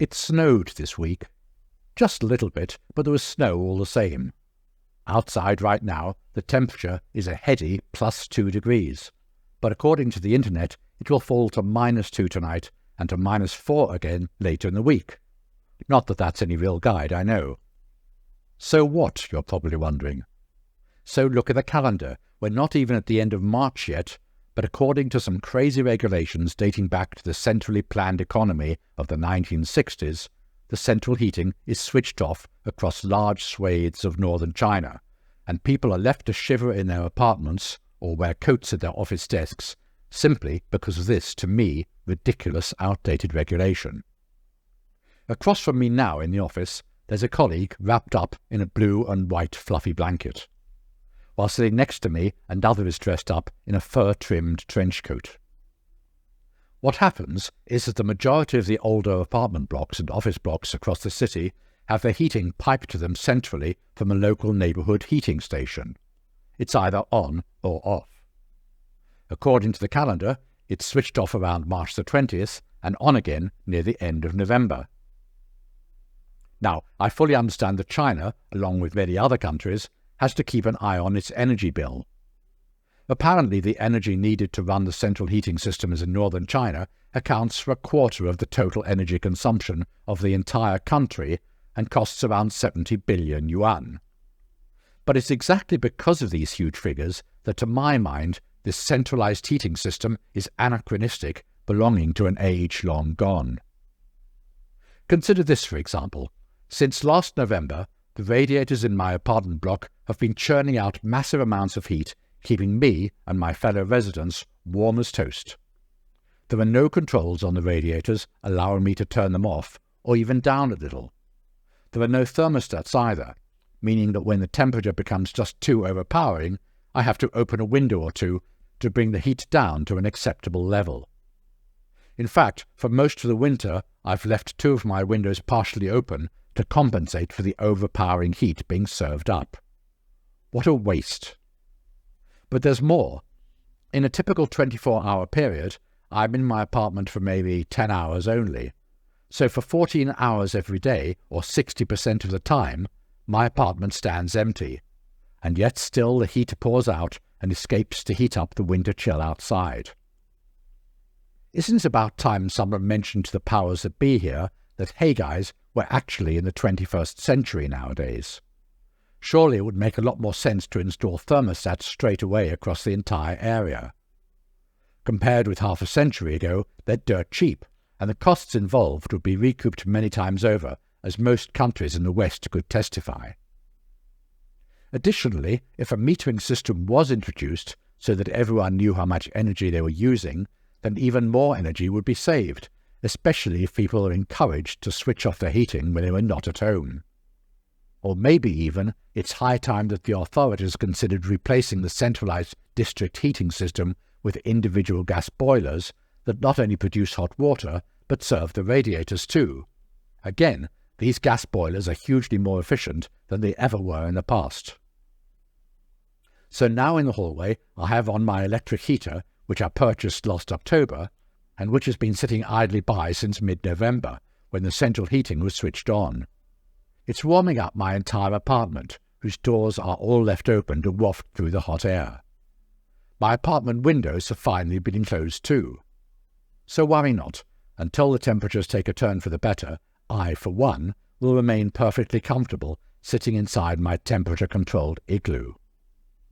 It snowed this week. Just a little bit, but there was snow all the same. Outside right now, the temperature is a heady +2 degrees, but according to the internet, it will fall to -2 tonight and to -4 again later in the week. Not that that's any real guide, I know. So what, you're probably wondering? So look at the calendar. We're not even at the end of March yet, but according to some crazy regulations dating back to the centrally planned economy of the 1960s, the central heating is switched off across large swathes of northern China, and people are left to shiver in their apartments or wear coats at their office desks simply because of this, to me, ridiculous, outdated regulation. Across from me now in the office, there's a colleague wrapped up in a blue and white fluffy blanket, while sitting next to me another is dressed up in a fur-trimmed trench coat. What happens is that the majority of the older apartment blocks and office blocks across the city have their heating piped to them centrally from a local neighbourhood heating station. It's either on or off. According to the calendar, it's switched off around March the 20th and on again near the end of November. Now, I fully understand that China, along with many other countries, has to keep an eye on its energy bill. Apparently, the energy needed to run the central heating systems in northern China accounts for a quarter of the total energy consumption of the entire country and costs around 70 billion yuan. But it's exactly because of these huge figures that, to my mind, this centralized heating system is anachronistic, belonging to an age long gone. Consider this, for example. Since last November, the radiators in my apartment block have been churning out massive amounts of heat, keeping me and my fellow residents warm as toast. There are no controls on the radiators allowing me to turn them off or even down a little. There are no thermostats either, meaning that when the temperature becomes just too overpowering, I have to open a window or two to bring the heat down to an acceptable level. In fact, for most of the winter, I've left 2 of my windows partially open to compensate for the overpowering heat being served up. What a waste! But there's more. In a typical 24-hour period, I'm in my apartment for maybe 10 hours only. So for 14 hours every day, or 60% of the time, my apartment stands empty. And yet still the heat pours out and escapes to heat up the winter chill outside. Isn't it about time someone mentioned to the powers that be here that, hey guys, we're actually in the 21st century nowadays? Surely it would make a lot more sense to install thermostats straight away across the entire area. Compared with half a century ago, they're dirt cheap, and the costs involved would be recouped many times over, as most countries in the West could testify. Additionally, if a metering system was introduced so that everyone knew how much energy they were using, then even more energy would be saved, especially if people are encouraged to switch off their heating when they were not at home. Or maybe even it's high time that the authorities considered replacing the centralized district heating system with individual gas boilers that not only produce hot water but serve the radiators too. Again, these gas boilers are hugely more efficient than they ever were in the past. So now in the hallway I have on my electric heater, which I purchased last October, and which has been sitting idly by since mid-November, when the central heating was switched on. It's warming up my entire apartment, whose doors are all left open to waft through the hot air. My apartment windows have finally been enclosed too. So worry not. Until the temperatures take a turn for the better, I, for one, will remain perfectly comfortable sitting inside my temperature-controlled igloo.